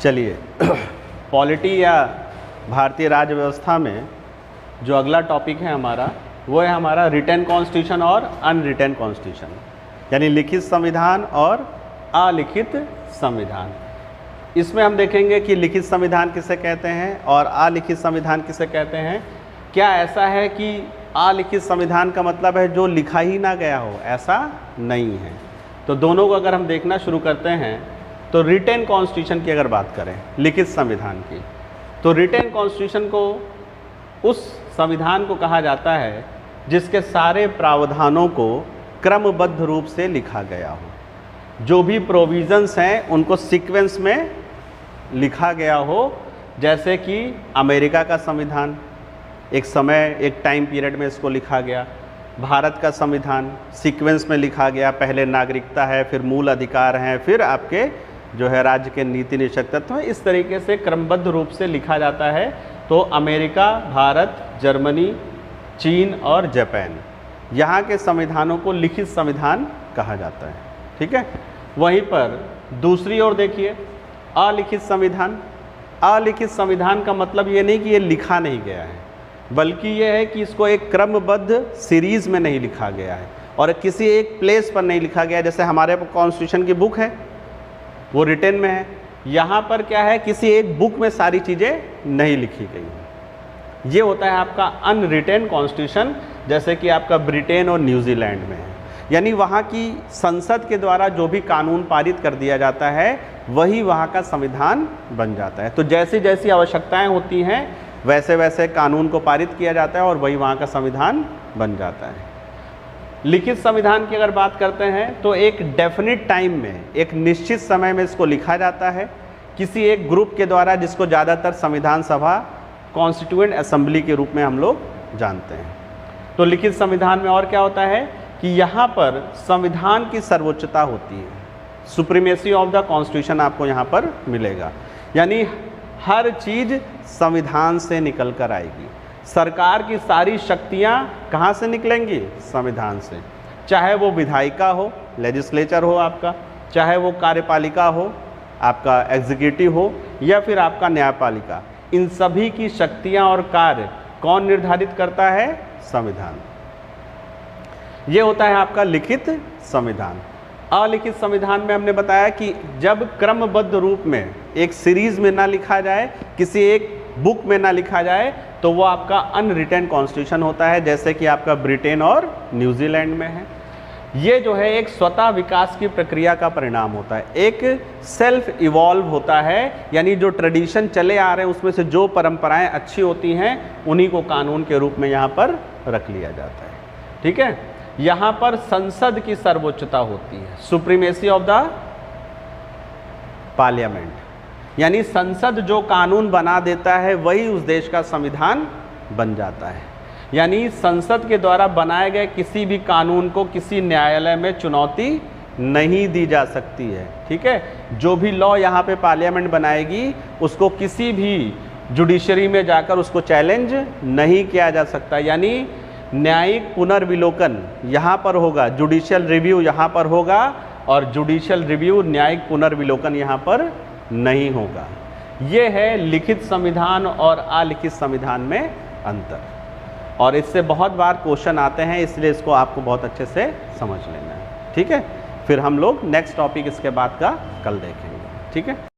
चलिए पॉलिटी या भारतीय राज्य व्यवस्था में जो अगला टॉपिक है हमारा, वो है हमारा रिटन कॉन्स्टिट्यूशन और अनरिटन कॉन्स्टिट्यूशन, यानी लिखित संविधान और अलिखित संविधान। इसमें हम देखेंगे कि लिखित संविधान किसे कहते हैं और अलिखित संविधान किसे कहते हैं। क्या ऐसा है कि अलिखित संविधान का मतलब है जो लिखा ही ना गया हो? ऐसा नहीं है। तो दोनों को अगर हम देखना शुरू करते हैं तो रिटन कॉन्स्टिट्यूशन की अगर बात करें, लिखित संविधान की, तो रिटन कॉन्स्टिट्यूशन को उस संविधान को कहा जाता है जिसके सारे प्रावधानों को क्रमबद्ध रूप से लिखा गया हो। जो भी प्रोविजंस हैं उनको सीक्वेंस में लिखा गया हो। जैसे कि अमेरिका का संविधान, एक समय एक टाइम पीरियड में इसको लिखा गया। भारत का संविधान सीक्वेंस में लिखा गया, पहले नागरिकता है, फिर मूल अधिकार हैं, फिर आपके जो है राज्य के नीति निषेध तत्व है। इस तरीके से क्रमबद्ध रूप से लिखा जाता है। तो अमेरिका, भारत, जर्मनी, चीन और जापान, यहाँ के संविधानों को लिखित संविधान कहा जाता है। ठीक है। वहीं पर दूसरी ओर देखिए अलिखित संविधान। अलिखित संविधान का मतलब ये नहीं कि ये लिखा नहीं गया है, बल्कि ये है कि इसको एक क्रमबद्ध सीरीज में नहीं लिखा गया है और किसी एक प्लेस पर नहीं लिखा गया। जैसे हमारे कॉन्स्टिट्यूशन की बुक है, वो रिटन में है। यहाँ पर क्या है, किसी एक बुक में सारी चीज़ें नहीं लिखी गई हैं। ये होता है आपका अनरिटन कॉन्स्टिट्यूशन, जैसे कि आपका ब्रिटेन और न्यूजीलैंड में है। यानी वहाँ की संसद के द्वारा जो भी कानून पारित कर दिया जाता है वही वहाँ का संविधान बन जाता है। तो जैसी जैसी आवश्यकताएं होती हैं वैसे वैसे कानून को पारित किया जाता है और वही वहाँ का संविधान बन जाता है। लिखित संविधान की अगर बात करते हैं तो एक डेफिनिट टाइम में, एक निश्चित समय में इसको लिखा जाता है किसी एक ग्रुप के द्वारा, जिसको ज़्यादातर संविधान सभा, कॉन्स्टिट्यूएंट असेंबली के रूप में हम लोग जानते हैं। तो लिखित संविधान में और क्या होता है कि यहाँ पर संविधान की सर्वोच्चता होती है। सुप्रीमेसी ऑफ द कॉन्स्टिट्यूशन आपको यहाँ पर मिलेगा, यानी हर चीज़ संविधान से निकल कर आएगी। सरकार की सारी शक्तियाँ कहाँ से निकलेंगी? संविधान से। चाहे वो विधायिका हो, लेजिस्लेचर हो आपका, चाहे वो कार्यपालिका हो, आपका एग्जीक्यूटिव हो, या फिर आपका न्यायपालिका, इन सभी की शक्तियाँ और कार्य कौन निर्धारित करता है? संविधान। ये होता है आपका लिखित संविधान। अलिखित संविधान में हमने बताया कि जब क्रमबद्ध रूप में एक सीरीज में ना लिखा जाए, किसी एक बुक में ना लिखा जाए, तो वो आपका अनरिटन कॉन्स्टिट्यूशन होता है, जैसे कि आपका ब्रिटेन और न्यूजीलैंड में है। ये जो है एक स्वतः विकास की प्रक्रिया का परिणाम होता है, एक सेल्फ इवॉल्व होता है, यानी जो ट्रेडिशन चले आ रहे हैं उसमें से जो परंपराएं अच्छी होती हैं उन्हीं को कानून के रूप में यहाँ पर रख लिया जाता है। ठीक है। यहाँ पर संसद की सर्वोच्चता होती है, सुप्रीमेसी ऑफ द पार्लियामेंट, यानी संसद जो कानून बना देता है वही उस देश का संविधान बन जाता है। यानी संसद के द्वारा बनाए गए किसी भी कानून को किसी न्यायालय में चुनौती नहीं दी जा सकती है। ठीक है। जो भी लॉ यहाँ पे पार्लियामेंट बनाएगी उसको किसी भी जुडिशरी में जाकर उसको चैलेंज नहीं किया जा सकता। यानी न्यायिक पुनर्विलोकन यहाँ पर होगा, जुडिशियल रिव्यू यहाँ पर होगा, और जुडिशियल रिव्यू, न्यायिक पुनर्विलोकन यहाँ पर नहीं होगा। ये है लिखित संविधान और अलिखित संविधान में अंतर, और इससे बहुत बार क्वेश्चन आते हैं, इसलिए इसको आपको बहुत अच्छे से समझ लेना है। ठीक है। फिर हम लोग नेक्स्ट टॉपिक इसके बाद का कल देखेंगे। ठीक है।